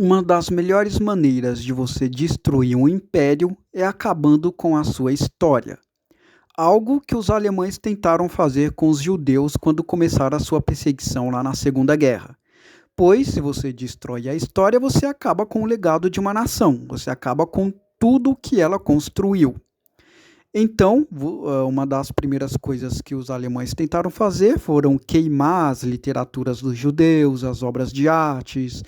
Uma das melhores maneiras de você destruir um império é acabando com a sua história. Algo que os alemães tentaram fazer com os judeus quando começaram a sua perseguição lá na Segunda Guerra. Pois, se você destrói a história, você acaba com o legado de uma nação, você acaba com tudo que ela construiu. Então, uma das primeiras coisas que os alemães tentaram fazer foram queimar as literaturas dos judeus, as obras de artes,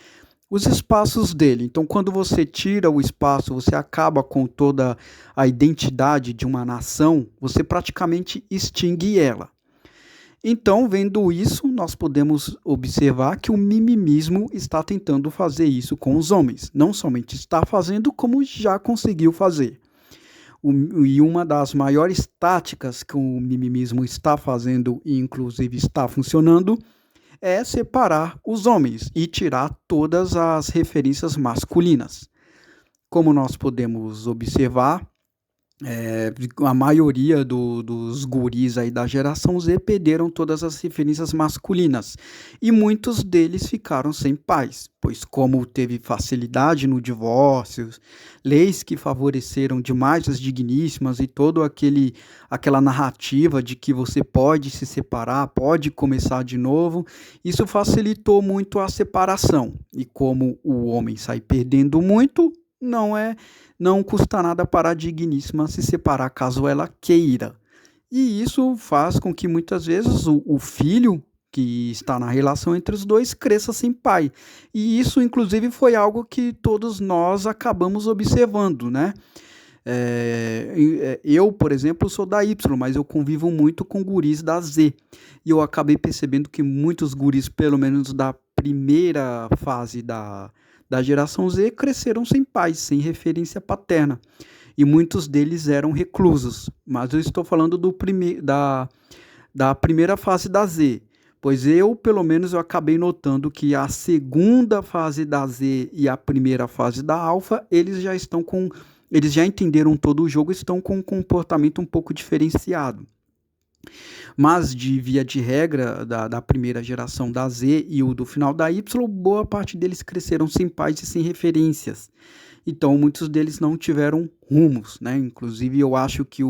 os espaços dele. Então, quando você tira o espaço, você acaba com toda a identidade de uma nação, você praticamente extingue ela. Então, vendo isso, nós podemos observar que o mimimismo está tentando fazer isso com os homens. Não somente está fazendo, como já conseguiu fazer. E uma das maiores táticas que o mimimismo está fazendo, e inclusive está funcionando, é separar os homens e tirar todas as referências masculinas. Como nós podemos observar, a maioria dos guris aí da geração Z perderam todas as referências masculinas e muitos deles ficaram sem pais, pois como teve facilidade no divórcio, leis que favoreceram demais as digníssimas e toda aquela narrativa de que você pode se separar, pode começar de novo, isso facilitou muito a separação. E como o homem sai perdendo muito, não custa nada para a digníssima se separar caso ela queira. E isso faz com que muitas vezes o filho que está na relação entre os dois cresça sem pai. E isso, inclusive, foi algo que todos nós acabamos observando, né? Eu, por exemplo, sou da Y, mas eu convivo muito com guris da Z. E eu acabei percebendo que muitos guris, pelo menos da primeira fase da geração Z, cresceram sem pais, sem referência paterna. E muitos deles eram reclusos. Mas eu estou falando da primeira fase da Z. Pois pelo menos, eu acabei notando que a segunda fase da Z e a primeira fase da Alpha, eles já entenderam todo o jogo e estão com um comportamento um pouco diferenciado. Mas, de via de regra, da primeira geração da Z e o do final da Y, boa parte deles cresceram sem pais e sem referências. Então, muitos deles não tiveram rumos, né? Inclusive, eu acho que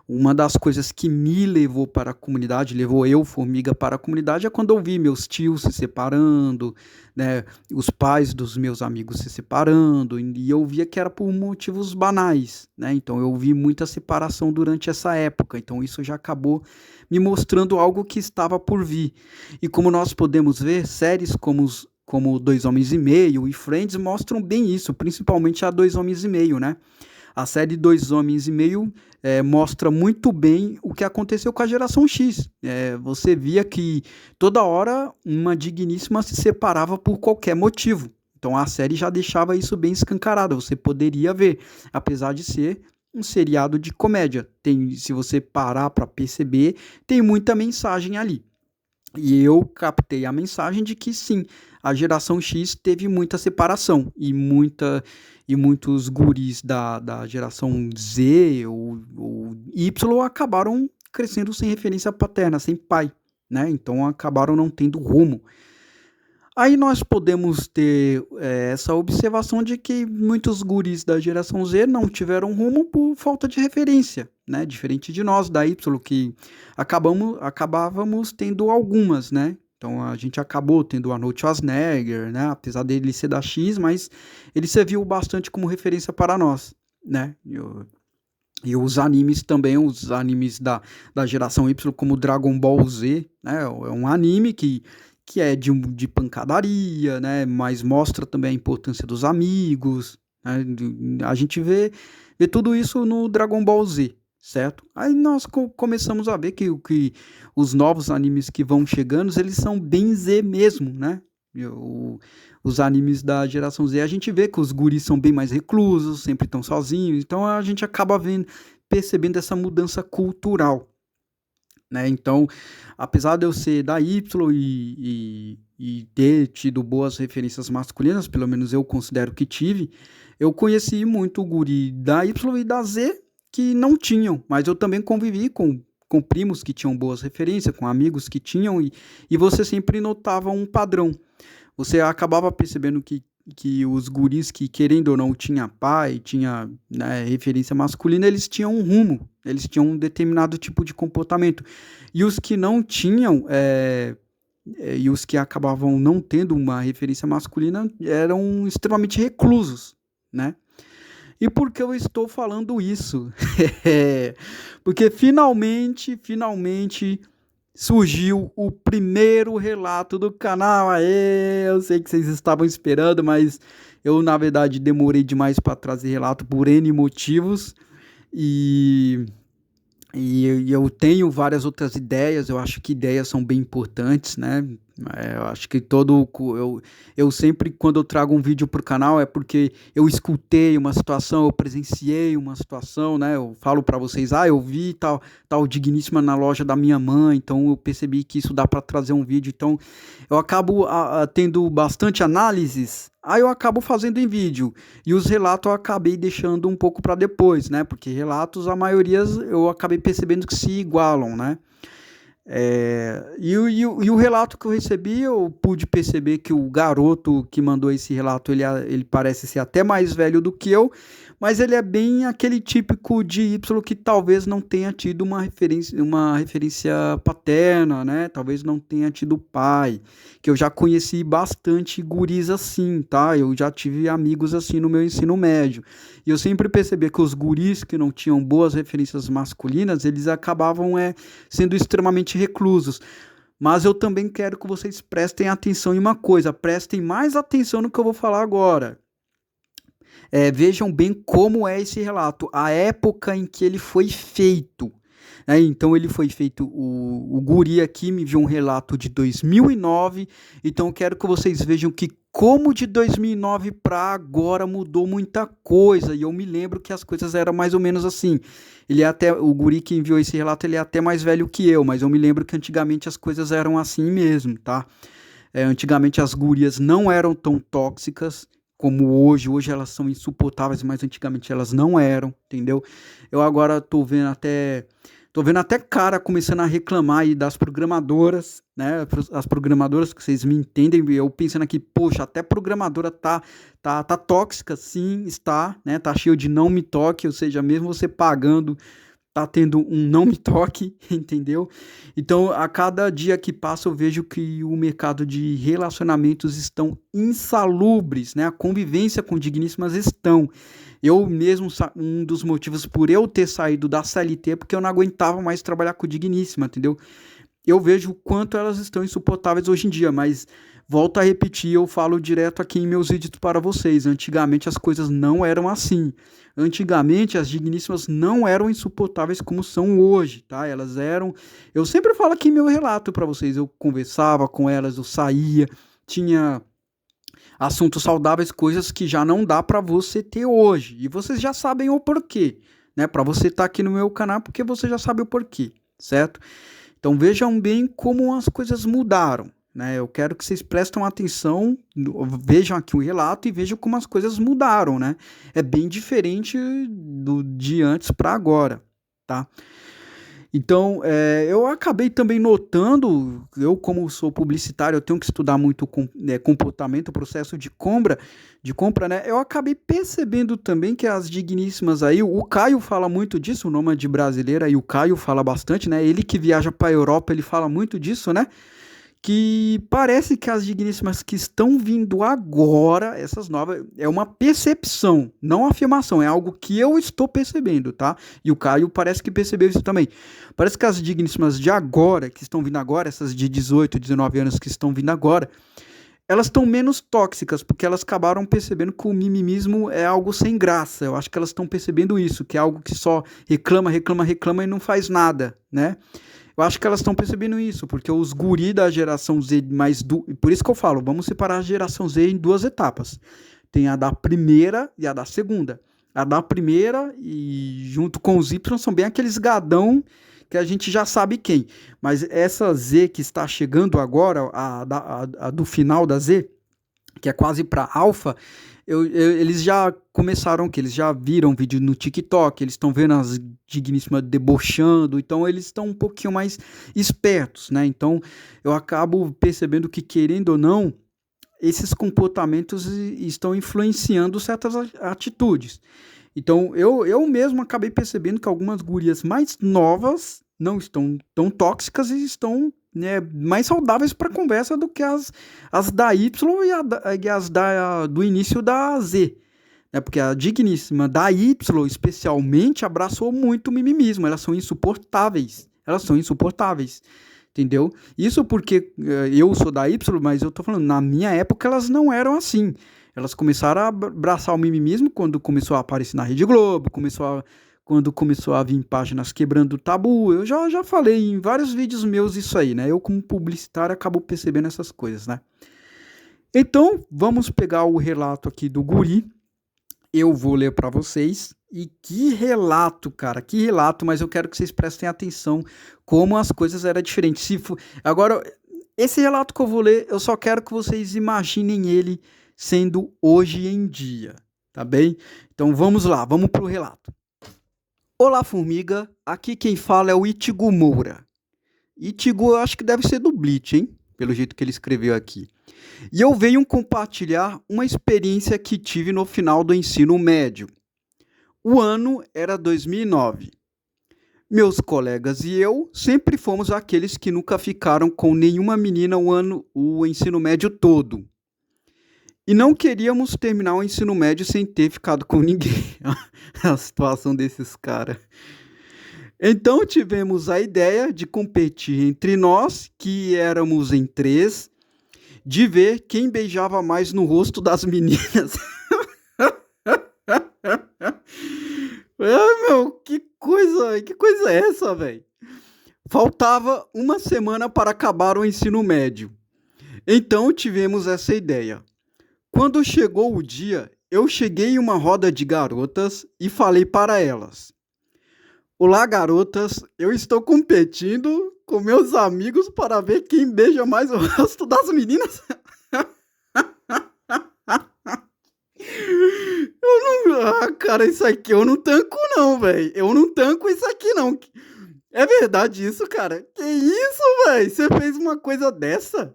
uma das coisas que me levou para a comunidade, levou eu, Formiga, para a comunidade, é quando eu vi meus tios se separando, né, os pais dos meus amigos se separando, e eu via que era por motivos banais, né? Então eu vi muita separação durante essa época, então isso já acabou me mostrando algo que estava por vir. E como nós podemos ver, séries como Dois Homens e Meio e Friends mostram bem isso, principalmente a Dois Homens e Meio, né? A série Dois Homens e Meio mostra muito bem o que aconteceu com a geração X. Você via que toda hora uma digníssima se separava por qualquer motivo. Então a série já deixava isso bem escancarado. Você poderia ver, apesar de ser um seriado de comédia. Se você parar para perceber, tem muita mensagem ali. E eu captei a mensagem de que sim, a geração X teve muita separação e muitos guris da geração Z ou Y acabaram crescendo sem referência paterna, sem pai, né? Então acabaram não tendo rumo. Aí nós podemos ter essa observação de que muitos guris da geração Z não tiveram rumo por falta de referência, né? Diferente de nós, da Y, que acabávamos tendo algumas, né? Então a gente acabou tendo o Arnold Schwarzenegger, né? Apesar dele ser da X, mas ele serviu bastante como referência para nós, né? E os animes também, os animes da geração Y, como Dragon Ball Z, né? É um anime que é de pancadaria, né? Mas mostra também a importância dos amigos, né? A gente vê tudo isso no Dragon Ball Z, certo? Aí nós começamos a ver que os novos animes que vão chegando, eles são bem Z mesmo, né? Os animes da geração Z, a gente vê que os guris são bem mais reclusos, sempre estão sozinhos, então a gente acaba percebendo essa mudança cultural, né? Então, apesar de eu ser da Y e ter tido boas referências masculinas, pelo menos eu considero que tive, eu conheci muito o guri da Y e da Z que não tinham, mas eu também convivi com primos que tinham boas referências, com amigos que tinham, e você sempre notava um padrão. Você acabava percebendo que que os guris que, querendo ou não, tinha pai, tinha, né, referência masculina, eles tinham um rumo, eles tinham um determinado tipo de comportamento. E os que não tinham, e os que acabavam não tendo uma referência masculina eram extremamente reclusos, né? E por que eu estou falando isso? Porque finalmente surgiu o primeiro relato do canal. Aê, eu sei que vocês estavam esperando, mas eu, na verdade, demorei demais para trazer relato por N motivos. E e eu tenho várias outras ideias, eu acho que ideias são bem importantes, né? Eu acho que eu sempre, quando eu trago um vídeo para o canal, é porque eu escutei uma situação, eu presenciei uma situação, né? Eu falo para vocês, eu vi tal digníssima na loja da minha mãe, então eu percebi que isso dá para trazer um vídeo, então eu acabo tendo bastante análises, aí eu acabo fazendo em vídeo. E os relatos eu acabei deixando um pouco para depois, né? Porque relatos, a maioria eu acabei percebendo que se igualam, né? E o relato que eu recebi, eu pude perceber que o garoto que mandou esse relato, ele parece ser até mais velho do que eu, mas ele é bem aquele típico de Y que talvez não tenha tido uma referência paterna, né? Talvez não tenha tido pai, que eu já conheci bastante guris assim, tá? Eu já tive amigos assim no meu ensino médio. E eu sempre percebi que os guris que não tinham boas referências masculinas, eles acabavam sendo extremamente reclusos. Mas eu também quero que vocês prestem atenção em uma coisa, prestem mais atenção no que eu vou falar agora. Vejam bem como é esse relato, a época em que ele foi feito. Então ele foi feito, o guri aqui me viu um relato de 2009, então eu quero que vocês vejam que como de 2009 para agora mudou muita coisa, e eu me lembro que as coisas eram mais ou menos assim. O guri que enviou esse relato, ele é até mais velho que eu, mas eu me lembro que antigamente as coisas eram assim mesmo, tá? Antigamente as gurias não eram tão tóxicas como hoje. Hoje elas são insuportáveis, mas antigamente elas não eram, entendeu? Eu agora tô vendo até cara começando a reclamar aí das programadoras, né? As programadoras, que vocês me entendem, eu pensando aqui, poxa, até programadora tá tóxica, sim, está, né? Tá cheio de não me toque, ou seja, mesmo você pagando, tá tendo um não me toque, entendeu? Então, a cada dia que passa, eu vejo que o mercado de relacionamentos estão insalubres, né? A convivência com digníssimas estão. Eu mesmo, um dos motivos por eu ter saído da CLT é porque eu não aguentava mais trabalhar com digníssima, entendeu? Eu vejo o quanto elas estão insuportáveis hoje em dia, mas volto a repetir, eu falo direto aqui em meus vídeos para vocês. Antigamente as coisas não eram assim. Antigamente as digníssimas não eram insuportáveis como são hoje, tá? Elas eram. Eu sempre falo aqui em meu relato para vocês. Eu conversava com elas, eu saía, tinha assuntos saudáveis, coisas que já não dá para você ter hoje. E vocês já sabem o porquê, né? Para você estar aqui no meu canal, porque você já sabe o porquê, certo? Então vejam bem como as coisas mudaram, né? Eu quero que vocês prestem atenção, vejam aqui o relato e vejam como as coisas mudaram, né? É bem diferente de antes para agora, tá? Então, eu acabei também notando, eu como sou publicitário, eu tenho que estudar muito comportamento, processo de compra, né? Eu acabei percebendo também que as digníssimas aí, o Caio fala muito disso, o Nômade Brasileiro, aí o Caio fala bastante, né? Ele que viaja para a Europa, ele fala muito disso, né? Que parece que as digníssimas que estão vindo agora, essas novas, é uma percepção, não afirmação, é algo que eu estou percebendo, tá? E o Caio parece que percebeu isso também. Parece que as digníssimas de agora, que estão vindo agora, essas de 18, 19 anos que estão vindo agora, elas estão menos tóxicas, porque elas acabaram percebendo que o mimimismo é algo sem graça. Eu acho que elas estão percebendo isso, que é algo que só reclama, reclama, reclama e não faz nada, né? Eu acho que elas estão percebendo isso, porque os guri da geração Z por isso que eu falo, vamos separar a geração Z em duas etapas. Tem a da primeira e a da segunda. A da primeira e junto com os Y são bem aqueles gadão que a gente já sabe quem. Mas essa Z que está chegando agora, a do final da Z, que é quase para alfa, eles já começaram, que eles já viram vídeo no TikTok, eles estão vendo as digníssimas debochando, então eles estão um pouquinho mais espertos, né? Então eu acabo percebendo que, querendo ou não, esses comportamentos estão influenciando certas atitudes. Então, eu mesmo acabei percebendo que algumas gurias mais novas não estão tão tóxicas e estão, né, mais saudáveis para conversa do que as da Y e as do início da Z. Né? Porque a digníssima da Y, especialmente, abraçou muito o mimimismo. Elas são insuportáveis. Elas são insuportáveis. Entendeu? Isso porque eu sou da Y, mas eu tô falando, na minha época elas não eram assim. Elas começaram a abraçar o mimimismo quando começou a aparecer na Rede Globo, quando começou a vir páginas quebrando o tabu. Eu já falei em vários vídeos meus isso aí, né? Eu, como publicitário, acabo percebendo essas coisas, né? Então, vamos pegar o relato aqui do guri. Eu vou ler para vocês. E que relato, cara, que relato, mas eu quero que vocês prestem atenção como as coisas eram diferentes. Agora, esse relato que eu vou ler, eu só quero que vocês imaginem ele sendo hoje em dia, tá bem? Então vamos lá, vamos pro relato. Olá, formiga, aqui quem fala é o Itigo Moura. Itigo, eu acho que deve ser do Bleach, hein? Pelo jeito que ele escreveu aqui. E eu venho compartilhar uma experiência que tive no final do ensino médio. O ano era 2009. Meus colegas e eu sempre fomos aqueles que nunca ficaram com nenhuma menina o ensino médio todo. E não queríamos terminar o ensino médio sem ter ficado com ninguém. A situação desses caras. Então tivemos a ideia de competir entre nós, que éramos em 3, de ver quem beijava mais no rosto das meninas. Meu, que coisa é essa, velho? Faltava uma semana para acabar o ensino médio. Então tivemos essa ideia. Quando chegou o dia, eu cheguei em uma roda de garotas e falei para elas: olá, garotas, eu estou competindo com meus amigos para ver quem beija mais o rosto das meninas. Cara, isso aqui eu não tanco não, velho. Eu não tanco isso aqui não. É verdade isso, cara? Que isso, velho? Você fez uma coisa dessa?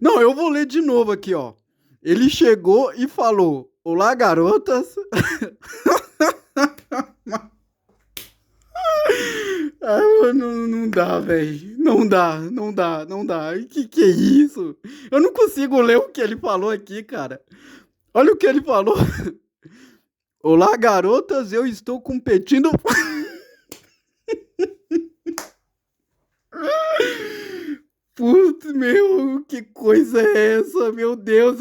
Não, eu vou ler de novo aqui, ó. Ele chegou e falou: olá, garotas. Não dá, velho. Não dá. Que é isso? Eu não consigo ler o que ele falou aqui, cara. Olha o que ele falou. Olá, garotas, eu estou competindo. Putz, meu, que coisa é essa? Meu Deus,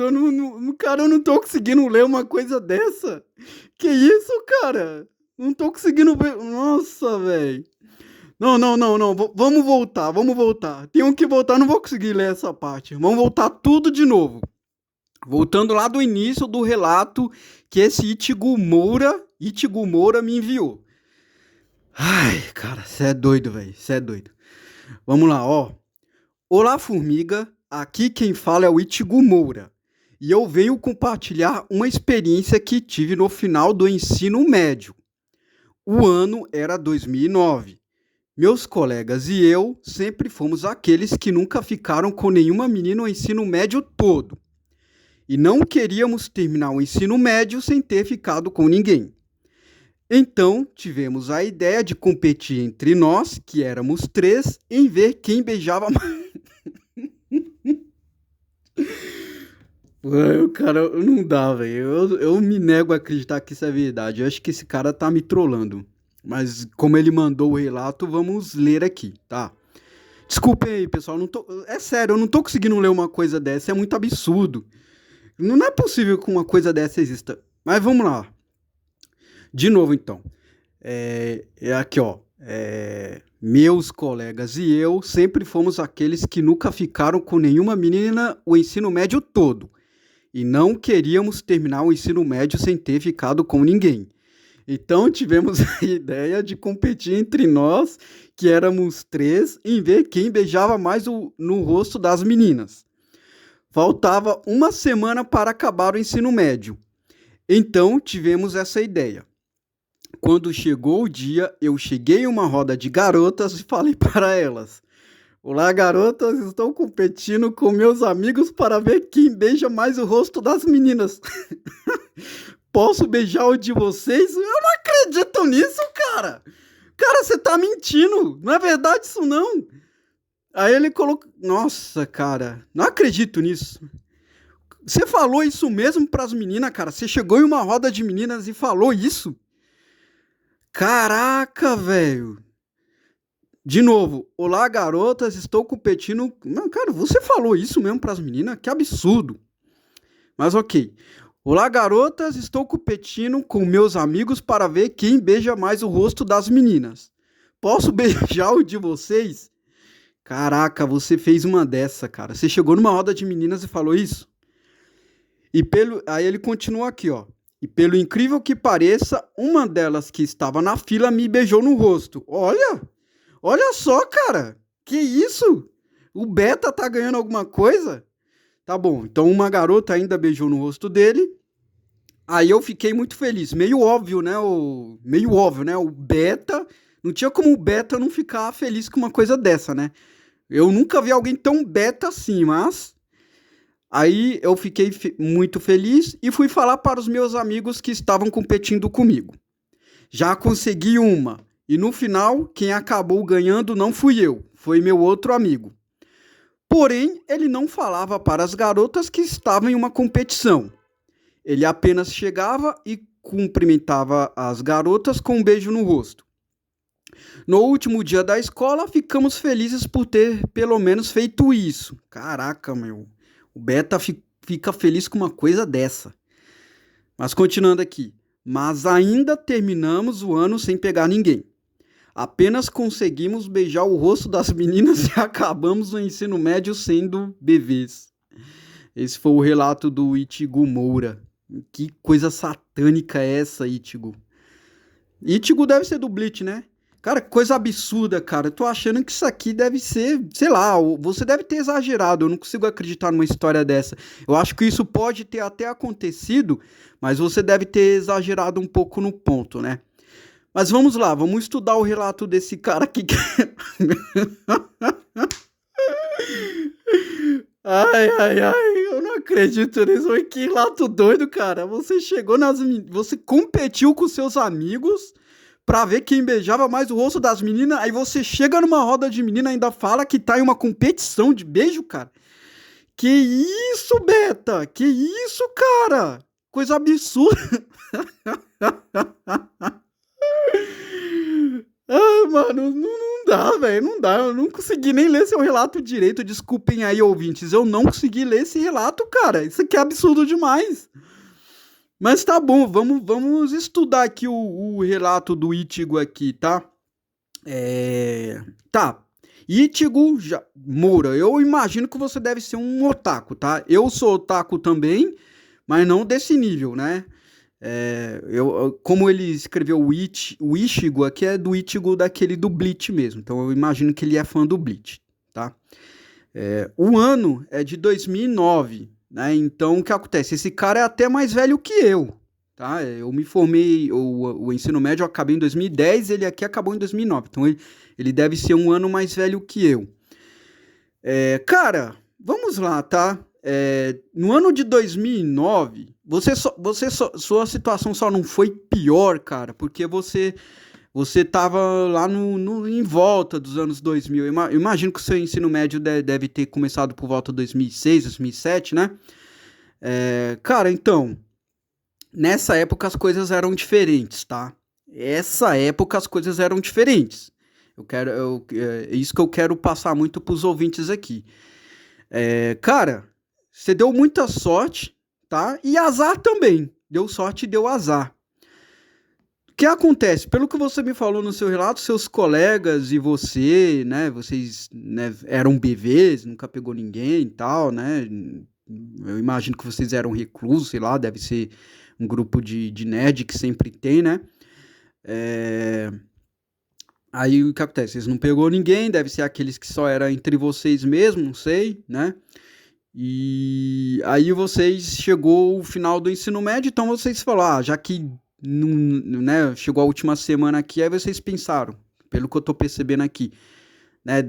cara, eu não tô conseguindo ler uma coisa dessa. Que isso, cara? Não tô conseguindo ver. Nossa, velho. Não. Vamos voltar. Tenho que voltar, não vou conseguir ler essa parte. Vamos voltar tudo de novo. Voltando lá do início do relato que esse Itigo Moura me enviou. Ai, cara, cê é doido, velho. Cê é doido. Vamos lá, ó. Olá, formiga. Aqui quem fala é o Itigo Moura. E eu venho compartilhar uma experiência que tive no final do ensino médio. O ano era 2009. Meus colegas e eu sempre fomos aqueles que nunca ficaram com nenhuma menina no ensino médio todo. E não queríamos terminar o ensino médio sem ter ficado com ninguém. Então, tivemos a ideia de competir entre nós, que éramos 3, em ver quem beijava mais. Cara, não dá, velho. Eu me nego a acreditar que isso é verdade. Eu acho que esse cara tá me trollando. Mas como ele mandou o relato, vamos ler aqui, tá? Desculpem aí, pessoal. É sério, eu não tô conseguindo ler uma coisa dessa. É muito absurdo. Não é possível que uma coisa dessa exista. Mas vamos lá. De novo, então. Aqui, ó. Meus colegas e eu sempre fomos aqueles que nunca ficaram com nenhuma menina o ensino médio todo. E não queríamos terminar o ensino médio sem ter ficado com ninguém. Então tivemos a ideia de competir entre nós, que éramos 3, em ver quem beijava mais no rosto das meninas. Faltava uma semana para acabar o ensino médio. Então tivemos essa ideia. Quando chegou o dia, eu cheguei em uma roda de garotas e falei para elas: Olá, garotas, estou competindo com meus amigos para ver quem beija mais o rosto das meninas. Posso beijar o de vocês? Eu não acredito nisso, cara. Cara, você tá mentindo. Não é verdade isso, não. Aí ele colocou... Nossa, cara, não acredito nisso. Você falou isso mesmo pras meninas, cara? Você chegou em uma roda de meninas e falou isso? Caraca, velho. De novo, olá garotas, estou competindo. Não, cara, você falou isso mesmo pras meninas? Que absurdo. Mas ok. Olá garotas, estou competindo com meus amigos para ver quem beija mais o rosto das meninas. Posso beijar o de vocês? Caraca, você fez uma dessa, cara. Você chegou numa roda de meninas e falou isso? Aí ele continua aqui, ó. E pelo incrível que pareça, uma delas que estava na fila me beijou no rosto. Olha só, cara. Que isso? O Beta tá ganhando alguma coisa? Tá bom, então uma garota ainda beijou no rosto dele. Aí eu fiquei muito feliz. Meio óbvio, né? Meio óbvio, né? O Beta... Não tinha como o Beta não ficar feliz com uma coisa dessa, né? Eu nunca vi alguém tão beta assim, mas... Aí eu fiquei muito feliz e fui falar para os meus amigos que estavam competindo comigo. Já consegui uma. E no final, quem acabou ganhando não fui eu, foi meu outro amigo. Porém, ele não falava para as garotas que estavam em uma competição. Ele apenas chegava e cumprimentava as garotas com um beijo no rosto. No último dia da escola, ficamos felizes por ter pelo menos feito isso. Caraca, meu. O Beta fica feliz com uma coisa dessa. Mas continuando aqui. Mas ainda terminamos o ano sem pegar ninguém. Apenas conseguimos beijar o rosto das meninas e acabamos o ensino médio sendo bebês. Esse foi o relato do Ichigo Moura. Que coisa satânica é essa, Ichigo? Ichigo deve ser do Bleach, né? Cara, que coisa absurda, cara. Eu tô achando que isso aqui deve ser, sei lá, você deve ter exagerado. Eu não consigo acreditar numa história dessa. Eu acho que isso pode ter até acontecido, mas você deve ter exagerado um pouco no ponto, né? Mas vamos lá, vamos estudar o relato desse cara aqui. Ai, eu não acredito nisso. Que relato doido, cara. Você chegou Você competiu com seus amigos pra ver quem beijava mais o rosto das meninas. Aí você chega numa roda de menina e ainda fala que tá em uma competição de beijo, cara. Que isso, Beta? Que isso, cara? Coisa absurda. Ai, mano, não dá, velho, não dá. Eu não consegui nem ler seu relato direito. Desculpem aí, ouvintes. Eu não consegui ler esse relato, cara. Isso aqui é absurdo demais. Mas tá bom, vamos estudar aqui o relato do Ichigo aqui, tá? Tá. Ichigo Moura, eu imagino que você deve ser um otaku, tá? Eu sou otaku também, mas não desse nível, né? Como ele escreveu o Ichigo aqui é do Ichigo daquele do Bleach mesmo. Então eu imagino que ele é fã do Bleach, tá? O ano é de 2009, né? Então o que acontece? Esse cara é até mais velho que eu, tá? Eu me formei, o ensino médio eu acabei em 2010, ele aqui acabou em 2009. Então ele deve ser um ano mais velho que eu. Cara, vamos lá, tá? No ano de 2009, sua situação só não foi pior, cara, porque você tava lá em volta dos anos 2000. Eu imagino que o seu ensino médio deve ter começado por volta de 2006, 2007, né? Cara, então, nessa época as coisas eram diferentes, tá? Essa época as coisas eram diferentes. É isso que eu quero passar muito pros ouvintes aqui. Cara, você deu muita sorte, tá? E azar também. Deu sorte e deu azar. O que acontece? Pelo que você me falou no seu relato, seus colegas e você, né? Vocês, né, eram bebês, nunca pegou ninguém e tal, né? Eu imagino que vocês eram reclusos, sei lá, deve ser um grupo de nerd que sempre tem, né? Aí o que acontece? Vocês não pegou ninguém, deve ser aqueles que só era entre vocês mesmo, não sei, né? E aí chegou o final do ensino médio, então vocês falaram, já que né, chegou a última semana aqui, aí vocês pensaram, pelo que eu tô percebendo aqui, né?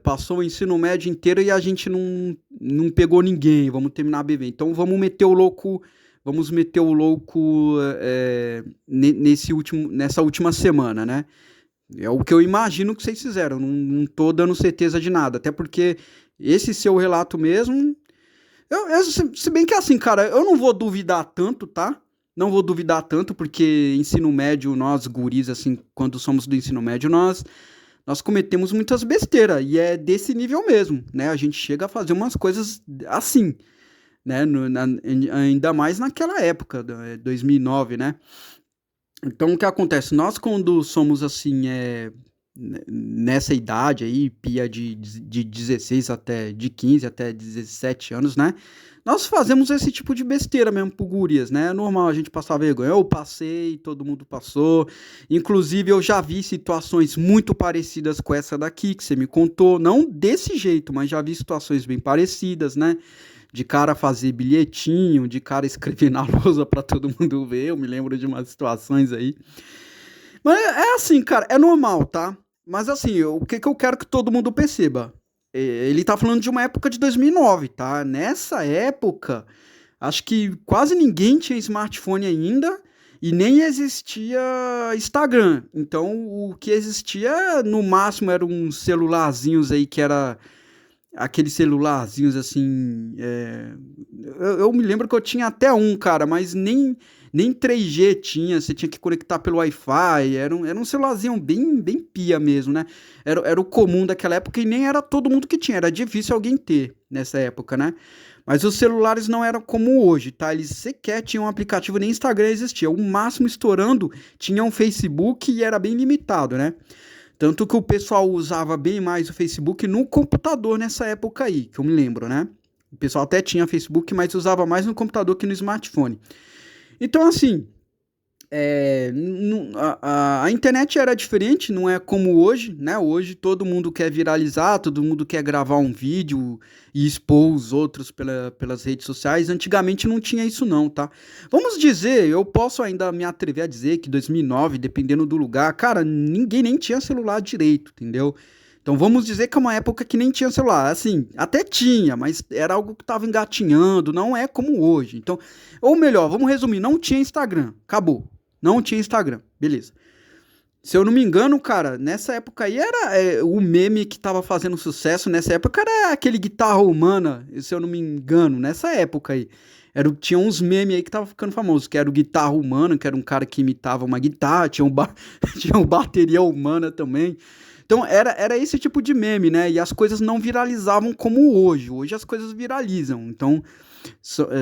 Passou o ensino médio inteiro e a gente não pegou ninguém, vamos terminar bebendo. Então vamos meter o louco nessa última semana, né? É o que eu imagino que vocês fizeram, não tô dando certeza de nada, até porque esse seu relato mesmo, se bem que assim, cara, eu não vou duvidar tanto, tá? Não vou duvidar tanto, porque ensino médio, nós guris, assim, quando somos do ensino médio, nós cometemos muitas besteiras, e é desse nível mesmo, né? A gente chega a fazer umas coisas assim, né? Ainda mais naquela época, 2009, né? Então, o que acontece? Nós, quando somos assim, nessa idade aí, pia de 16 até, de 15 até 17 anos, né? Nós fazemos esse tipo de besteira mesmo pro gurias, né? É normal a gente passar vergonha. Eu passei, todo mundo passou. Inclusive, eu já vi situações muito parecidas com essa daqui, que você me contou. Não desse jeito, mas já vi situações bem parecidas, né? De cara fazer bilhetinho, de cara escrever na lousa pra todo mundo ver. Eu me lembro de umas situações aí. Mas é assim, cara, é normal, tá? Mas assim, o que eu quero que todo mundo perceba? Ele tá falando de uma época de 2009, tá? Nessa época, acho que quase ninguém tinha smartphone ainda e nem existia Instagram. Então, o que existia no máximo eram uns celularzinhos aí que era aqueles celularzinhos assim. Eu me lembro que eu tinha até um, cara, mas nem 3G tinha, você tinha que conectar pelo Wi-Fi. Era um celularzinho bem pia mesmo, né? Era o comum daquela época e nem era todo mundo que tinha, era difícil alguém ter nessa época, né? Mas os celulares não eram como hoje, tá? Eles sequer tinham um aplicativo, nem Instagram existia. O máximo estourando tinha um Facebook e era bem limitado, né? Tanto que o pessoal usava bem mais o Facebook no computador nessa época aí, que eu me lembro, né? O pessoal até tinha Facebook, mas usava mais no computador que no smartphone. Então, assim, a internet era diferente, não é como hoje, né? Hoje todo mundo quer viralizar, todo mundo quer gravar um vídeo e expor os outros pelas redes sociais. Antigamente não tinha isso não, tá? Vamos dizer, eu posso ainda me atrever a dizer que 2009, dependendo do lugar, cara, ninguém nem tinha celular direito, entendeu? Então vamos dizer que é uma época que nem tinha celular, assim, até tinha, mas era algo que estava engatinhando, não é como hoje. Então, ou melhor, vamos resumir, não tinha Instagram, acabou. Não tinha Instagram, beleza. Se eu não me engano, cara, nessa época aí era o meme que tava fazendo sucesso, nessa época era aquele guitarra humana, se eu não me engano, nessa época aí. Tinha uns memes aí que tava ficando famoso, que era o guitarra humana, que era um cara que imitava uma guitarra, tinha um bateria humana também. Então era esse tipo de meme, né? E as coisas não viralizavam como hoje. Hoje as coisas viralizam, então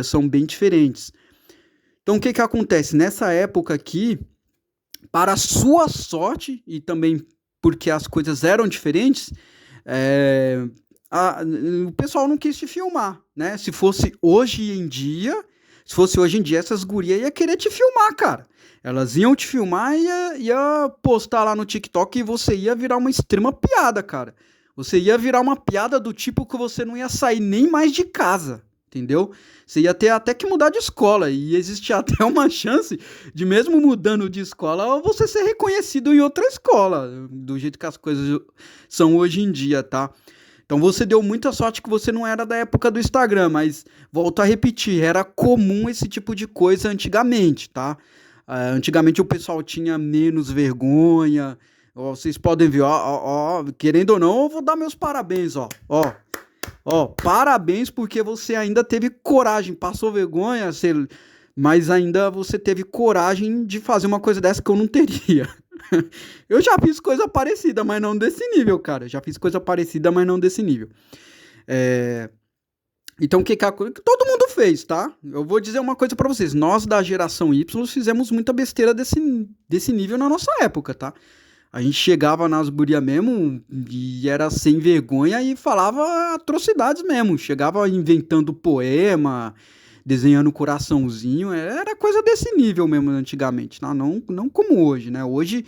são bem diferentes. Então o que que acontece? Nessa época aqui, para a sua sorte, e também porque as coisas eram diferentes, o pessoal não quis te filmar, né? Se fosse hoje em dia, essas gurias iam querer te filmar, cara. Elas iam te filmar e ia postar lá no TikTok e você ia virar uma extrema piada, cara. Você ia virar uma piada do tipo que você não ia sair nem mais de casa, entendeu? Você ia ter até que mudar de escola e existia até uma chance de, mesmo mudando de escola, você ser reconhecido em outra escola, do jeito que as coisas são hoje em dia, tá? Então você deu muita sorte que você não era da época do Instagram, mas volto a repetir, era comum esse tipo de coisa antigamente, tá? Antigamente o pessoal tinha menos vergonha. Ó, vocês podem ver, ó, querendo ou não, eu vou dar meus parabéns, ó, parabéns porque você ainda teve coragem, passou vergonha, mas ainda você teve coragem de fazer uma coisa dessa que eu não teria. Eu já fiz coisa parecida, mas não desse nível, cara. Já fiz coisa parecida, mas não desse nível. Então, o que todo mundo fez, tá? Eu vou dizer uma coisa pra vocês. Nós, da geração Y, fizemos muita besteira desse nível na nossa época, tá? A gente chegava nas gurias mesmo e era sem vergonha e falava atrocidades mesmo. Chegava inventando poema, desenhando coraçãozinho. Era coisa desse nível mesmo antigamente, tá? Não como hoje, né? Hoje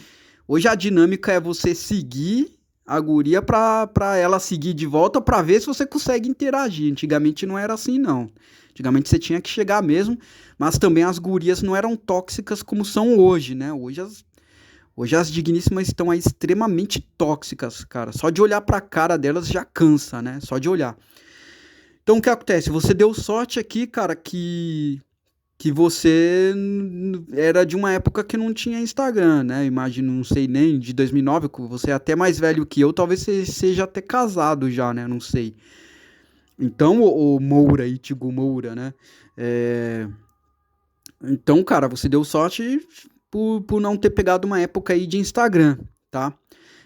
a dinâmica é você seguir a guria pra ela seguir de volta pra ver se você consegue interagir. Antigamente não era assim, não. Antigamente você tinha que chegar mesmo, mas também as gurias não eram tóxicas como são hoje, né? Hoje as digníssimas estão aí extremamente tóxicas, cara. Só de olhar pra cara delas já cansa, né? Só de olhar. Então o que acontece? Você deu sorte aqui, cara, que você era de uma época que não tinha Instagram, né? Imagino, não sei nem, de 2009, você é até mais velho que eu, talvez você seja até casado já, né? Não sei. Então, o Moura, Itigo Moura, né? É, então, cara, você deu sorte por não ter pegado uma época aí de Instagram, tá?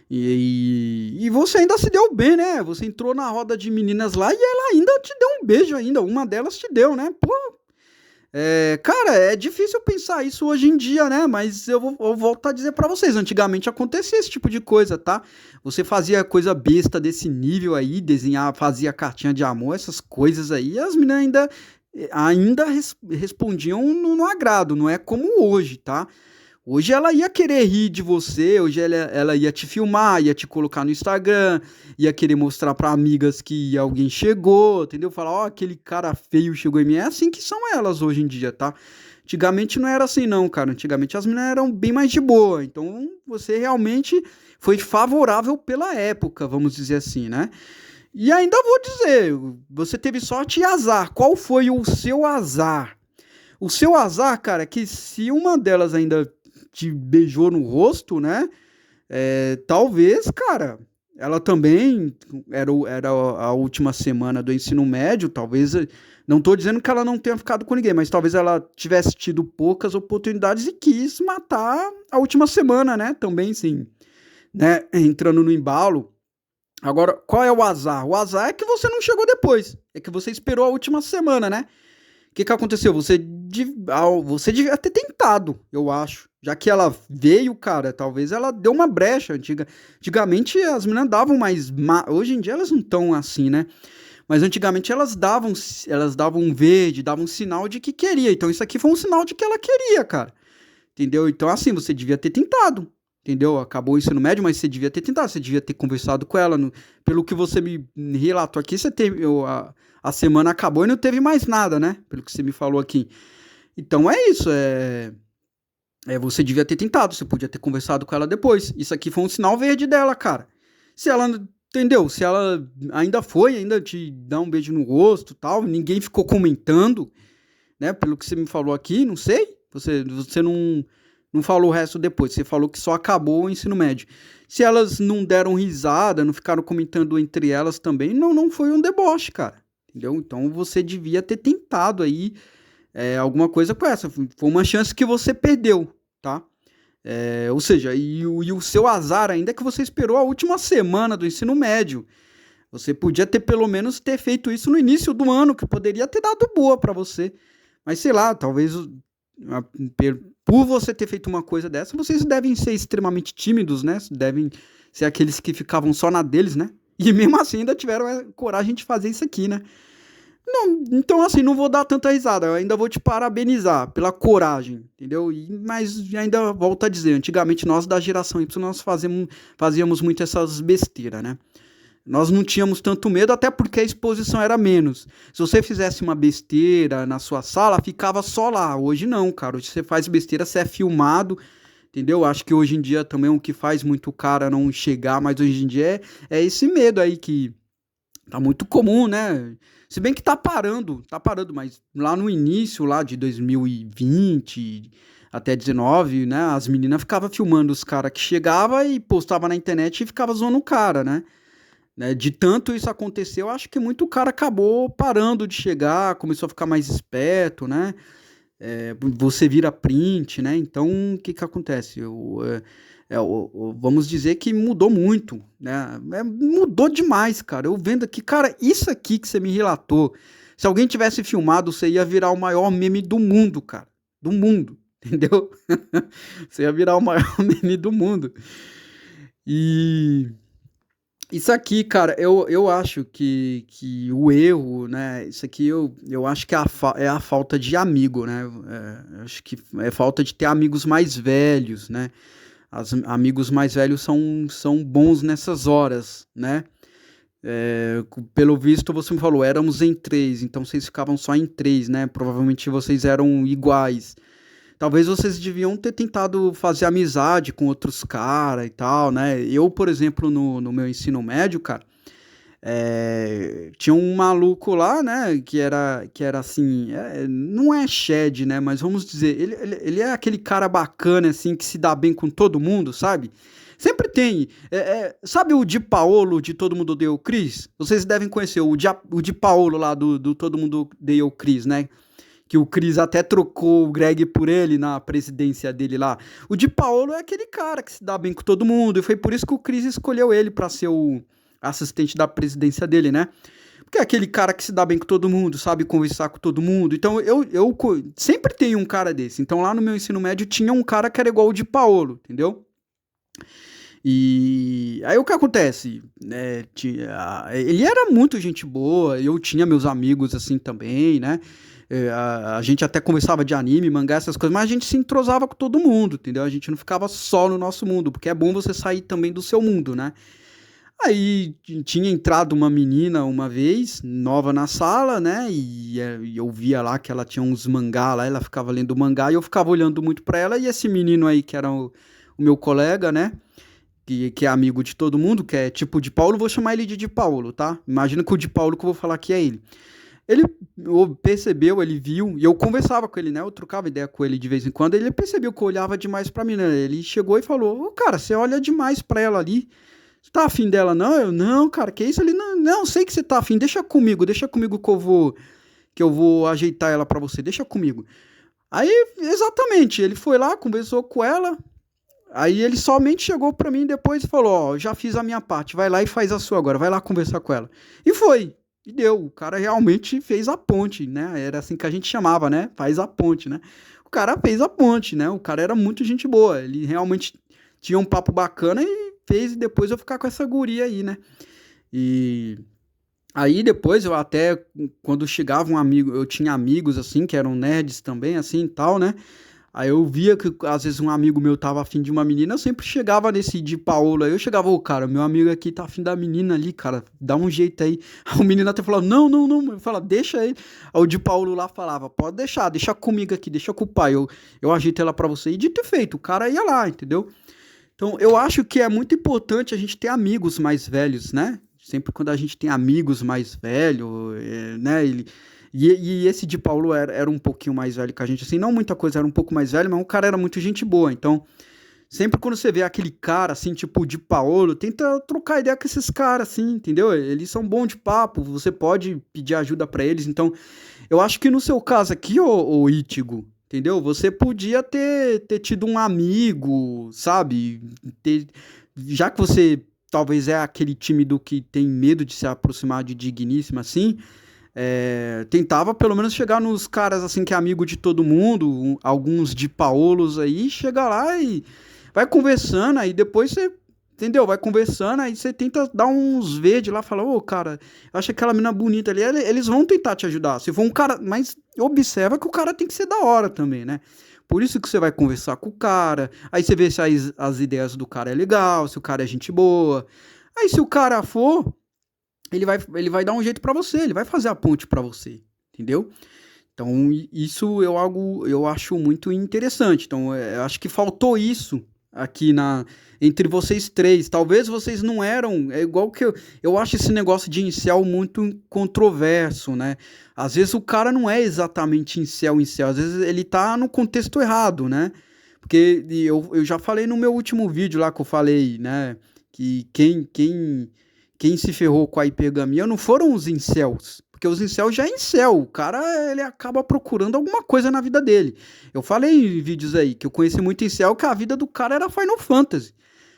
E você ainda se deu bem, né? Você entrou na roda de meninas lá e ela ainda te deu um beijo ainda. Uma delas te deu, né? Pô, cara, é difícil pensar isso hoje em dia, né? Mas eu volto a dizer pra vocês, antigamente acontecia esse tipo de coisa, tá? Você fazia coisa besta desse nível aí, desenhar, fazia cartinha de amor, essas coisas aí, e as meninas ainda respondiam no agrado, não é como hoje, tá? Hoje ela ia querer rir de você, hoje ela ia te filmar, ia te colocar no Instagram, ia querer mostrar pra amigas que alguém chegou, entendeu? Falar, ó, aquele cara feio chegou em mim. É assim que são elas hoje em dia, tá? Antigamente não era assim não, cara. Antigamente as meninas eram bem mais de boa. Então você realmente foi favorável pela época, vamos dizer assim, né? E ainda vou dizer, você teve sorte e azar. Qual foi o seu azar? O seu azar, cara, é que se uma delas ainda te beijou no rosto, né? Talvez, cara, ela também era a última semana do ensino médio, talvez. Não tô dizendo que ela não tenha ficado com ninguém, mas talvez ela tivesse tido poucas oportunidades e quis matar a última semana, né? Também, sim, né? Entrando no embalo. Agora, qual é o azar? O azar é que você não chegou depois. É que você esperou a última semana, né? Que aconteceu? Você devia ter tentado, eu acho. Já que ela veio, cara, talvez ela deu uma brecha. Antigamente as meninas davam mais. Hoje em dia elas não estão assim, né? Mas antigamente elas davam um verde, davam um sinal de que queria. Então isso aqui foi um sinal de que ela queria, cara. Entendeu? Então, assim, você devia ter tentado. Entendeu? Acabou o ensino médio, mas você devia ter tentado, você devia ter conversado com ela. Pelo que você me relatou aqui, você teve. A semana acabou e não teve mais nada, né? Pelo que você me falou aqui. Então é isso. Você devia ter tentado, você podia ter conversado com ela depois. Isso aqui foi um sinal verde dela, cara. Se ela. Entendeu? Se ela ainda te dá um beijo no rosto tal, ninguém ficou comentando, né? Pelo que você me falou aqui, não sei. Você não falou o resto depois. Você falou que só acabou o ensino médio. Se elas não deram risada, não ficaram comentando entre elas também, não foi um deboche, cara. Entendeu? Então você devia ter tentado aí alguma coisa com essa. Foi uma chance que você perdeu, tá? Ou seja, e o seu azar ainda é que você esperou a última semana do ensino médio. Você podia ter pelo menos ter feito isso no início do ano, que poderia ter dado boa pra você. Mas sei lá, talvez por você ter feito uma coisa dessa, vocês devem ser extremamente tímidos, né? Devem ser aqueles que ficavam só na deles, né? E mesmo assim ainda tiveram a coragem de fazer isso aqui, né? Não, então assim, não vou dar tanta risada, eu ainda vou te parabenizar pela coragem, entendeu? Mas ainda volto a dizer, antigamente nós da geração Y, nós fazíamos muito essas besteiras, né? Nós não tínhamos tanto medo, até porque a exposição era menos. Se você fizesse uma besteira na sua sala, ficava só lá. Hoje não, cara. Hoje você faz besteira, você é filmado, entendeu? Acho que hoje em dia também o que faz muito o cara não chegar, mas hoje em dia é esse medo aí que tá muito comum, né? Se bem que tá parando, mas lá no início, lá de 2020 até 19, né? As meninas ficavam filmando os caras que chegava e postava na internet e ficava zoando o cara, né? De tanto isso aconteceu, acho que muito cara acabou parando de chegar, começou a ficar mais esperto, né? Você vira print, né? Então, o que acontece? Vamos dizer que mudou muito, né? Mudou demais, cara. Eu vendo aqui, cara, isso aqui que você me relatou, se alguém tivesse filmado, você ia virar o maior meme do mundo, cara. Do mundo, entendeu? Você ia virar o maior meme do mundo. E isso aqui, cara, eu acho que o erro, né? Isso aqui eu acho que é a falta de amigo, né? Acho que é falta de ter amigos mais velhos, né? Amigos mais velhos são bons nessas horas, né? Pelo visto, você me falou, éramos em três, então vocês ficavam só em três, né? Provavelmente vocês eram iguais. Talvez vocês deviam ter tentado fazer amizade com outros caras e tal, né? Eu, por exemplo, no meu ensino médio, cara, tinha um maluco lá, né, que era assim, não é Shed, né, mas vamos dizer, ele é aquele cara bacana, assim, que se dá bem com todo mundo, sabe? Sempre tem, sabe o Di Paolo de Todo Mundo Odeia o Chris? Vocês devem conhecer o Di Paolo lá do Todo Mundo Odeia o Chris, né? Que o Chris até trocou o Greg por ele na presidência dele lá. O Di Paolo é aquele cara que se dá bem com todo mundo, e foi por isso que o Chris escolheu ele pra ser o assistente da presidência dele, né? Porque é aquele cara que se dá bem com todo mundo, sabe conversar com todo mundo. Então eu sempre tenho um cara desse. Então lá no meu ensino médio tinha um cara que era igual o Di Paolo, entendeu? E aí o que acontece? Né, ele era muito gente boa, eu tinha meus amigos assim também, né? A gente até conversava de anime, mangá, essas coisas, mas a gente se entrosava com todo mundo, entendeu? A gente não ficava só no nosso mundo, porque é bom você sair também do seu mundo, né? Aí tinha entrado uma menina uma vez, nova na sala, né? E eu via lá que ela tinha uns mangá lá, ela ficava lendo mangá e eu ficava olhando muito pra ela. E esse menino aí, que era o meu colega, né? Que é amigo de todo mundo, que é tipo de Paulo, vou chamar ele de Paulo, tá? Imagina que o de Paulo que eu vou falar que é ele. Ele percebeu, ele viu, e eu conversava com ele, né? Eu trocava ideia com ele de vez em quando. Ele percebeu que eu olhava demais pra mim, né? Ele chegou e falou: Ô, cara, você olha demais pra ela ali. Você tá afim dela, não? Eu, não, cara, que isso? Ele, não, não, sei que você tá afim, deixa comigo que eu vou ajeitar ela pra você, deixa comigo. Aí, exatamente, ele foi lá, conversou com ela, aí ele somente chegou pra mim depois e falou: Ó, já fiz a minha parte, vai lá e faz a sua agora, vai lá conversar com ela. E foi. E deu, o cara realmente fez a ponte, né? Era assim que a gente chamava, né? Faz a ponte, né? O cara fez a ponte, né? O cara era muito gente boa, ele realmente tinha um papo bacana e fez depois eu ficar com essa guria aí, né? E aí depois eu até, quando chegava um amigo, eu tinha amigos assim, que eram nerds também, assim e tal, né? Aí eu via que às vezes um amigo meu tava afim de uma menina, eu sempre chegava nesse de Paola, aí eu chegava, ô cara, meu amigo aqui tá afim da menina ali, cara, dá um jeito aí. Aí o menino até falava, não, não, não, eu falava, deixa ele. Aí o de Paulo lá falava, pode deixar, deixa comigo aqui, deixa com o pai, eu ajeito ela pra você. E dito e feito, o cara ia lá, entendeu? Então, eu acho que é muito importante a gente ter amigos mais velhos, né? Sempre quando a gente tem amigos mais velhos, né? E esse de Paulo era um pouquinho mais velho que a gente, assim, não muita coisa, era um pouco mais velho, mas o cara era muito gente boa. Então, sempre quando você vê aquele cara, assim, tipo de Paulo, tenta trocar ideia com esses caras, assim, entendeu? Eles são bons de papo, você pode pedir ajuda pra eles. Então, eu acho que no seu caso aqui, ô Ítigo, entendeu? Você podia ter tido um amigo, sabe? Já que você talvez é aquele tímido que tem medo de se aproximar de digníssima, assim, tentava pelo menos chegar nos caras, assim, que é amigo de todo mundo, alguns de Paolos aí, chega lá e vai conversando, aí depois você. Entendeu? Vai conversando, aí você tenta dar uns verdes lá, fala, ô, cara, eu acho aquela mina bonita ali, eles vão tentar te ajudar. Se for um cara, mas observa que o cara tem que ser da hora também, né? Por isso que você vai conversar com o cara, aí você vê se as ideias do cara é legal, se o cara é gente boa. Aí se o cara for, ele vai dar um jeito pra você, ele vai fazer a ponte pra você, entendeu? Então, isso eu acho muito interessante. Então, eu acho que faltou isso aqui entre vocês três. Talvez vocês não eram. É igual que eu acho esse negócio de incel muito controverso, né? Às vezes o cara não é exatamente incel, às vezes ele tá no contexto errado, né? Porque eu já falei no meu último vídeo lá que eu falei, né? Que quem se ferrou com a hipergamia não foram os incels. Porque os incels já é incel. O cara, ele acaba procurando alguma coisa na vida dele. Eu falei em vídeos aí que eu conheci muito incel que a vida do cara era Final Fantasy.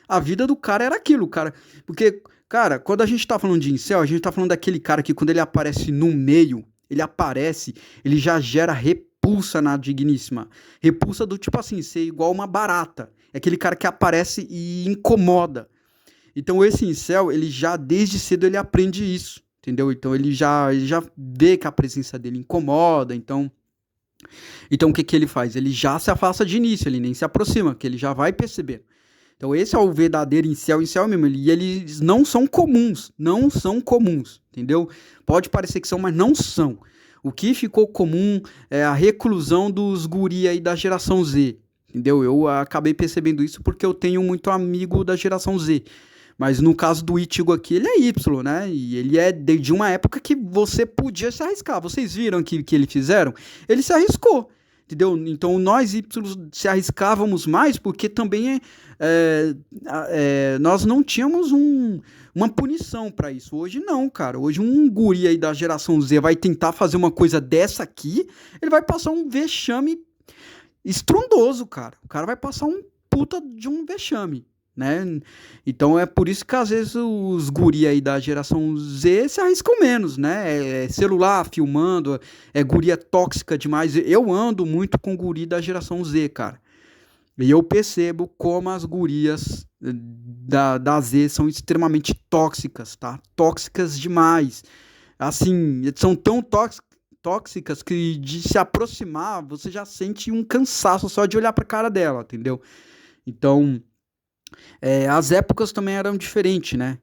A vida do cara era aquilo, cara. Porque, cara, quando a gente tá falando de incel, a gente tá falando daquele cara que quando ele aparece no meio, ele já gera repulsa na digníssima. Repulsa do tipo assim, ser igual uma barata. É aquele cara que aparece e incomoda. Então esse incel, ele já desde cedo ele aprende isso, entendeu? Então ele já vê que a presença dele incomoda, então o que ele faz? Ele já se afasta de início, ele nem se aproxima, que ele já vai perceber. Então esse é o verdadeiro incel mesmo, e eles não são comuns, entendeu? Pode parecer que são, mas não são. O que ficou comum é a reclusão dos guri aí da geração Z, entendeu? Eu acabei percebendo isso porque eu tenho muito amigo da geração Z. Mas no caso do Ichigo aqui, ele é Y, né? E ele é de uma época que você podia se arriscar. Vocês viram que eles fizeram? Ele se arriscou, entendeu? Então nós Y se arriscávamos mais porque também nós não tínhamos uma punição para isso. Hoje não, cara. Hoje um guri aí da geração Z vai tentar fazer uma coisa dessa aqui, ele vai passar um vexame estrondoso, cara. O cara vai passar um puta de um vexame, né? Então é por isso que às vezes os guri aí da geração Z se arriscam menos, né? É celular filmando, é guria tóxica demais. Eu ando muito com guri da geração Z, cara. E eu percebo como as gurias da Z são extremamente tóxicas, tá? Tóxicas demais. Assim, são tão tóxicas que de se aproximar, você já sente um cansaço só de olhar pra cara dela, entendeu? Então, as épocas também eram diferentes, né?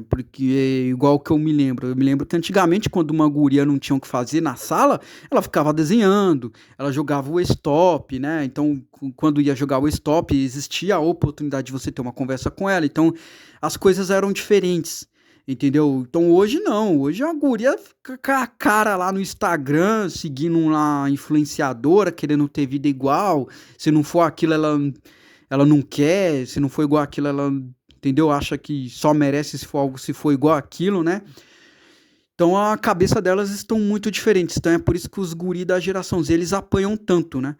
Porque, igual que eu me lembro que antigamente, quando uma guria não tinha o que fazer na sala, ela ficava desenhando, ela jogava o stop, né? Então, quando ia jogar o stop, existia a oportunidade de você ter uma conversa com ela. Então, as coisas eram diferentes, entendeu? Então, hoje não. Hoje a guria fica com a cara lá no Instagram, seguindo uma influenciadora, querendo ter vida igual. Se não for aquilo, ela não quer. Se não for igual aquilo, ela, entendeu? Acha que só merece se for igual aquilo, né? Então a cabeça delas estão muito diferentes. Então é por isso que os guri da geração Z, eles apanham tanto, né?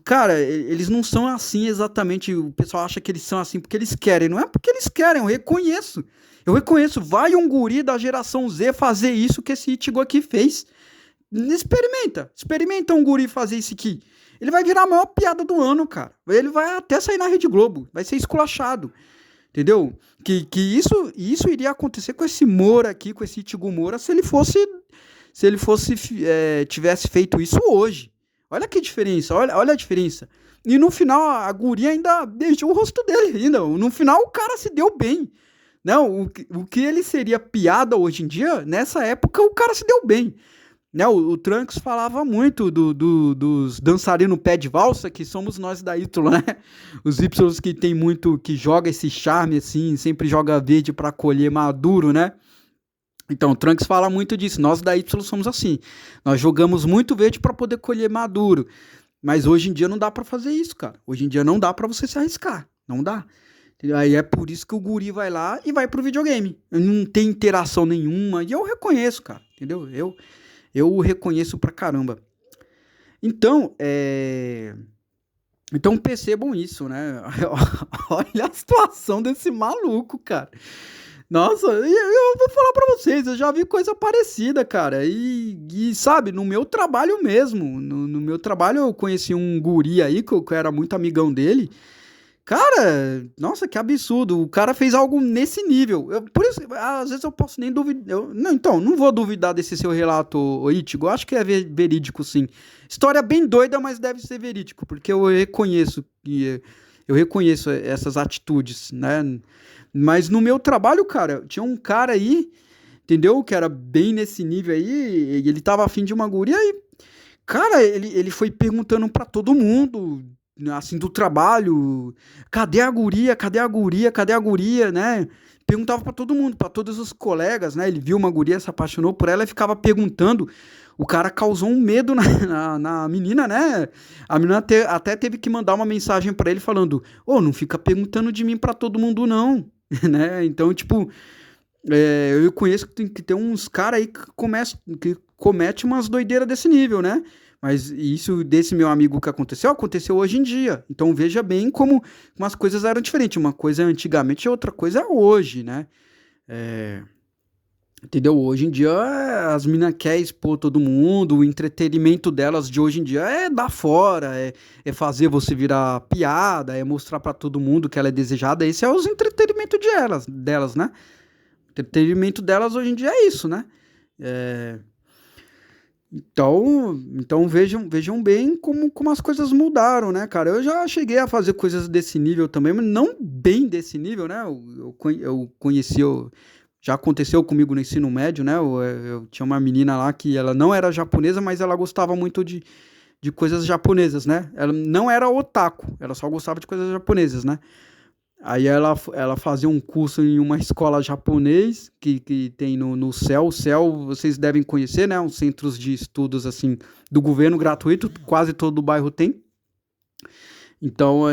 Cara, eles não são assim exatamente. O pessoal acha que eles são assim porque eles querem. Não é porque eles querem, eu reconheço. Eu reconheço. Vai um guri da geração Z fazer isso que esse Ichigo aqui fez. Experimenta um guri fazer isso aqui. Ele vai virar a maior piada do ano, cara. Ele vai até sair na Rede Globo. Vai ser esculachado. Entendeu? Que isso iria acontecer com esse Moura aqui, com esse Ichigo Moura, se ele tivesse feito isso hoje. Olha que diferença, olha a diferença. E no final a guria ainda beijou o rosto dele ainda. No final o cara se deu bem. Não, o que ele seria piada hoje em dia, nessa época o cara se deu bem. Né, o Trunks falava muito dos dançarinos pé de valsa, que somos nós da Y, né? Os Y que tem muito, que joga esse charme assim, sempre joga verde para colher maduro, né? Então, o Trunks fala muito disso. Nós da Y somos assim. Nós jogamos muito verde para poder colher maduro. Mas hoje em dia não dá para fazer isso, cara. Hoje em dia não dá para você se arriscar. Não dá. Aí é por isso que o guri vai lá e vai pro videogame. Não tem interação nenhuma. E eu reconheço, cara. Entendeu? Eu reconheço pra caramba. Então, então percebam isso, né? Olha a situação desse maluco, cara. Nossa, eu vou falar pra vocês, eu já vi coisa parecida, cara. E sabe, no meu trabalho mesmo, no meu trabalho eu conheci um guri aí, que eu era muito amigão dele. Cara, nossa, que absurdo. O cara fez algo nesse nível. Por isso, às vezes eu posso nem duvidar. Não vou duvidar desse seu relato, Ichigo. Eu acho que é verídico, sim. História bem doida, mas deve ser verídico, porque eu reconheço essas atitudes, né? Mas no meu trabalho, cara, tinha um cara aí, entendeu? Que era bem nesse nível aí, e ele tava afim de uma guria e, cara, ele foi perguntando pra todo mundo, assim, do trabalho, cadê a guria, cadê a guria, cadê a guria, né? Perguntava pra todo mundo, pra todos os colegas, né? Ele viu uma guria, se apaixonou por ela e ficava perguntando. O cara causou um medo na menina, né? A menina até teve que mandar uma mensagem pra ele falando: ô, não fica perguntando de mim pra todo mundo, não. Né? Então, tipo, eu conheço que tem uns caras aí que comete umas doideiras desse nível, né? Mas isso desse meu amigo que aconteceu hoje em dia. Então veja bem como as coisas eram diferentes. Uma coisa antigamente e outra coisa hoje, né? Entendeu? Hoje em dia as minas querem expor todo mundo, o entretenimento delas de hoje em dia é dar fora, é fazer você virar piada, é mostrar pra todo mundo que ela é desejada. Esse é os entretenimentos delas, né? O entretenimento delas hoje em dia é isso, né? Então vejam bem como as coisas mudaram, né, cara? Eu já cheguei a fazer coisas desse nível também, mas não bem desse nível, né? Eu conheci Já aconteceu comigo no ensino médio, né? Eu tinha uma menina lá que ela não era japonesa, mas ela gostava muito de coisas japonesas, né? Ela não era otaku, ela só gostava de coisas japonesas, né? Aí ela fazia um curso em uma escola japonês que tem no CEL. O CEL vocês devem conhecer, né? Uns centros de estudos assim do governo gratuito, quase todo o bairro tem. Então,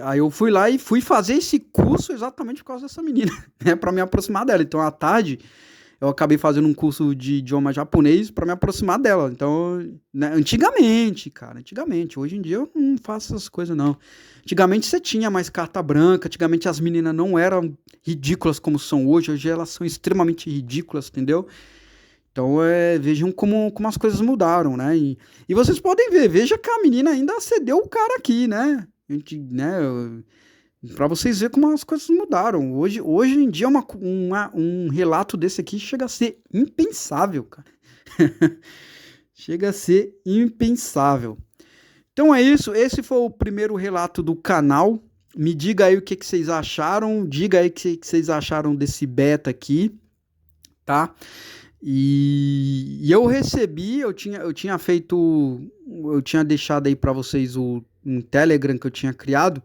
aí eu fui lá e fui fazer esse curso exatamente por causa dessa menina, né? Para me aproximar dela. Então, à tarde, eu acabei fazendo um curso de idioma japonês para me aproximar dela. Então, né, antigamente, cara, antigamente. Hoje em dia eu não faço essas coisas, não. Antigamente você tinha mais carta branca, antigamente as meninas não eram ridículas como são hoje. Hoje elas são extremamente ridículas, entendeu? Então, vejam como as coisas mudaram, né? E vocês podem ver, veja que a menina ainda acedeu o cara aqui, né? Né? Pra vocês verem como as coisas mudaram. Hoje em dia, um relato desse aqui chega a ser impensável, cara. Chega a ser impensável. Então é isso, esse foi o primeiro relato do canal. Me diga aí o que vocês acharam, diga aí o que vocês acharam desse beta aqui, tá? E eu recebi, eu tinha feito, eu tinha deixado aí para vocês um Telegram que eu tinha criado,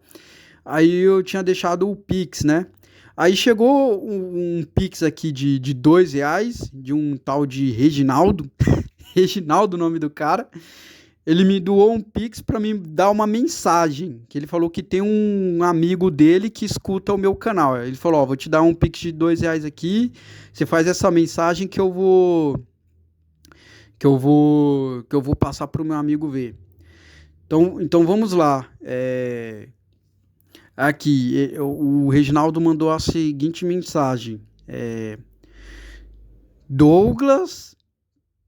aí eu tinha deixado o Pix, né? Aí chegou um Pix aqui de R$ 2, de um tal de Reginaldo, Reginaldo o nome do cara. Ele me doou um Pix para me dar uma mensagem, que ele falou que tem um amigo dele que escuta o meu canal. Ele falou, vou te dar um Pix de R$ 2 aqui, você faz essa mensagem que eu vou passar pro meu amigo ver. Então vamos lá. Aqui, o Reginaldo mandou a seguinte mensagem. Douglas,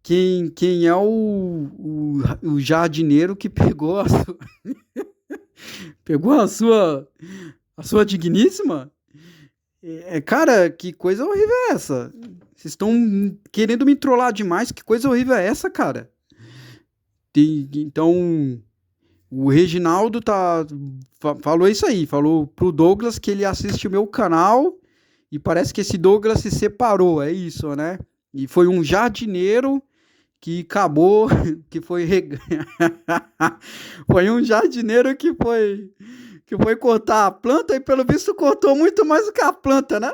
quem é o jardineiro que pegou pegou a sua digníssima? Cara, que coisa horrível é essa? Vocês estão querendo me trollar demais? Que coisa horrível é essa, cara? Então, o Reginaldo falou isso aí. Falou pro Douglas que ele assiste o meu canal e parece que esse Douglas se separou. É isso, né? E foi um jardineiro que acabou, que foi foi um jardineiro que foi cortar a planta e pelo visto cortou muito mais do que a planta, né?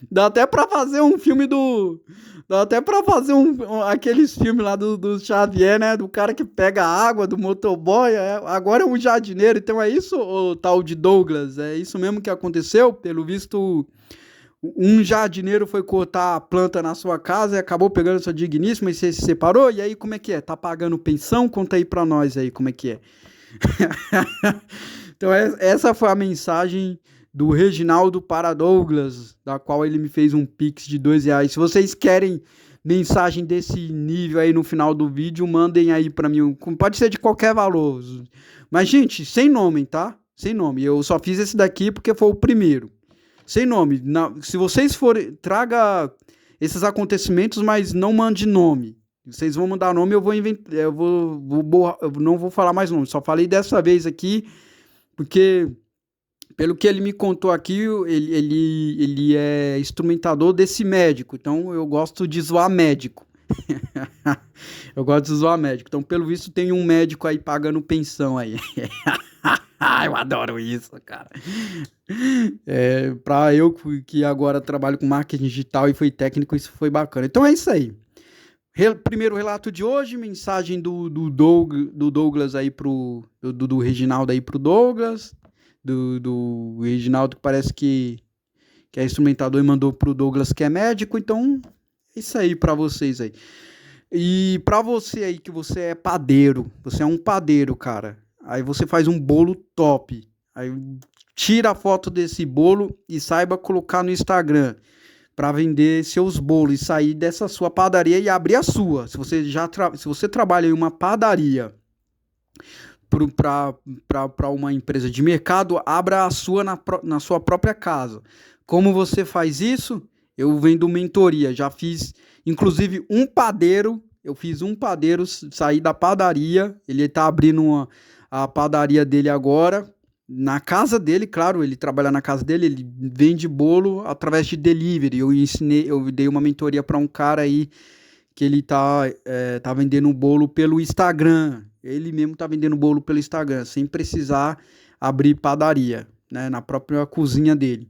Dá até pra fazer um filme dá até pra fazer aqueles filmes lá do Xavier, né? Do cara que pega a água, do motoboy. Agora é um jardineiro. Então é isso, o tal de Douglas? É isso mesmo que aconteceu? Pelo visto, um jardineiro foi cortar a planta na sua casa e acabou pegando sua digníssima e você se separou? E aí, como é que é? Tá pagando pensão? Conta aí pra nós aí como é que é. Então, essa foi a mensagem do Reginaldo para Douglas, da qual ele me fez um Pix de R$ 2. Se vocês querem mensagem desse nível aí no final do vídeo, mandem aí pra mim. Pode ser de qualquer valor. Mas, gente, sem nome, tá? Sem nome. Eu só fiz esse daqui porque foi o primeiro. Sem nome. Se vocês forem, traga esses acontecimentos, mas não mande nome. Vocês vão mandar nome, eu vou inventar, eu não vou falar mais nome. Só falei dessa vez aqui, porque pelo que ele me contou aqui, ele é instrumentador desse médico. Então eu gosto de zoar médico. Eu gosto de zoar médico. Então, pelo visto, tem um médico aí pagando pensão aí. Eu adoro isso, cara. Pra eu que agora trabalho com marketing digital e fui técnico, isso foi bacana. Então é isso aí. Primeiro relato de hoje, mensagem do Douglas aí do Reginaldo aí pro Douglas. Do Reginaldo que parece que é instrumentador e mandou pro Douglas que é médico. Então, é isso aí pra vocês aí. E pra você aí que você é padeiro, você é um padeiro, cara. Aí você faz um bolo top. Aí tira a foto desse bolo e saiba colocar no Instagram para vender seus bolos e sair dessa sua padaria e abrir a sua. Se você trabalha em uma padaria para uma empresa de mercado, abra a sua na sua própria casa. Como você faz isso? Eu vendo mentoria. Já fiz, inclusive, um padeiro. Eu fiz um padeiro sair da padaria. Ele está abrindo a padaria dele agora, na casa dele, claro, ele trabalha na casa dele, ele vende bolo através de delivery. Eu dei uma mentoria para um cara aí que ele tá vendendo um bolo pelo Instagram. Ele mesmo tá vendendo bolo pelo Instagram, sem precisar abrir padaria, né, na própria cozinha dele.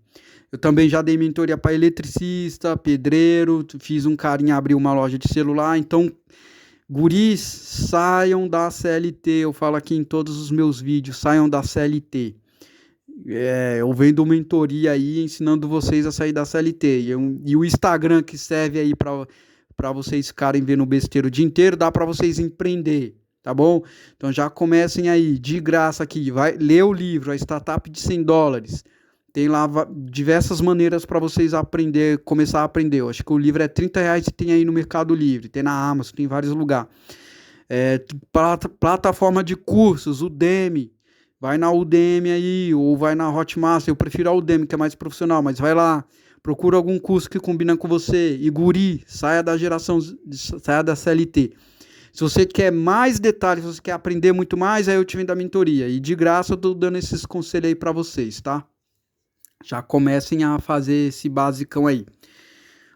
Eu também já dei mentoria para eletricista, pedreiro, fiz um carinha abrir uma loja de celular. Então, guris, saiam da CLT. Eu falo aqui em todos os meus vídeos, saiam da CLT. Eu vendo mentoria aí, ensinando vocês a sair da CLT. E o Instagram que serve aí para vocês ficarem vendo besteira o dia inteiro, dá para vocês empreender, tá bom? Então já comecem aí, de graça aqui, vai ler o livro, a Startup de $100. Tem lá diversas maneiras para vocês aprender, começar a aprender. Eu acho que o livro é R$30 e tem aí no Mercado Livre, tem na Amazon, tem em vários lugares. Plataforma de cursos, Udemy. Vai na Udemy aí, ou vai na Hotmart. Eu prefiro a Udemy, que é mais profissional, mas vai lá. Procura algum curso que combina com você. E guri, saia da CLT. Se você quer mais detalhes, se você quer aprender muito mais, aí eu te vendo a mentoria. E de graça eu tô dando esses conselhos aí para vocês, tá? Já comecem a fazer esse basicão aí.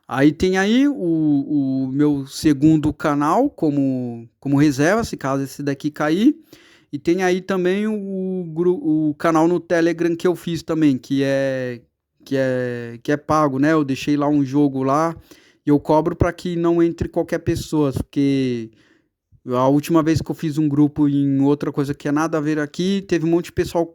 Aí tem aí o meu segundo canal como reserva, se caso esse daqui cair. E tem aí também o canal no Telegram que eu fiz também, que é pago, né? Eu deixei lá um jogo lá e eu cobro para que não entre qualquer pessoa, porque a última vez que eu fiz um grupo em outra coisa que é nada a ver aqui, teve um monte de pessoal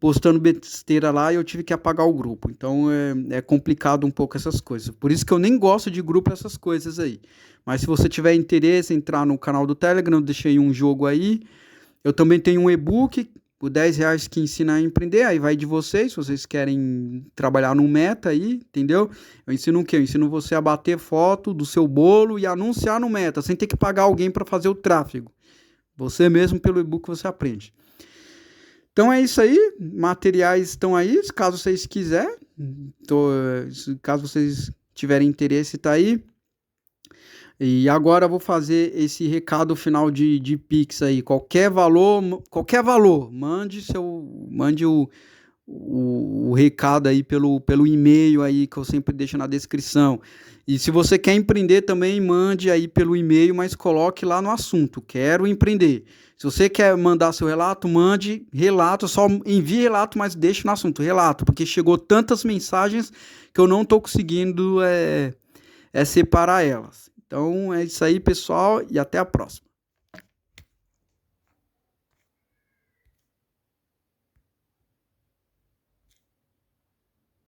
postando besteira lá e eu tive que apagar o grupo. Então é complicado um pouco essas coisas. Por isso que eu nem gosto de grupo, essas coisas aí. Mas se você tiver interesse em entrar no canal do Telegram, eu deixei um jogo aí. Eu também tenho um e-book por R$10 que ensina a empreender. Aí vai de vocês, se vocês querem trabalhar no Meta aí, entendeu? Eu ensino o quê? Eu ensino você a bater foto do seu bolo e anunciar no Meta, sem ter que pagar alguém para fazer o tráfego. Você mesmo, pelo e-book, você aprende. Então é isso aí, materiais estão aí, caso vocês quiserem, caso vocês tiverem interesse, tá aí. E agora eu vou fazer esse recado final de Pix aí, qualquer valor, mande o recado aí pelo e-mail aí que eu sempre deixo na descrição. E se você quer empreender também, mande aí pelo e-mail, mas coloque lá no assunto, quero empreender. Se você quer mandar seu relato, mande relato, só envie relato, mas deixe no assunto, relato, porque chegou tantas mensagens que eu não estou conseguindo separar elas. Então é isso aí, pessoal, e até a próxima.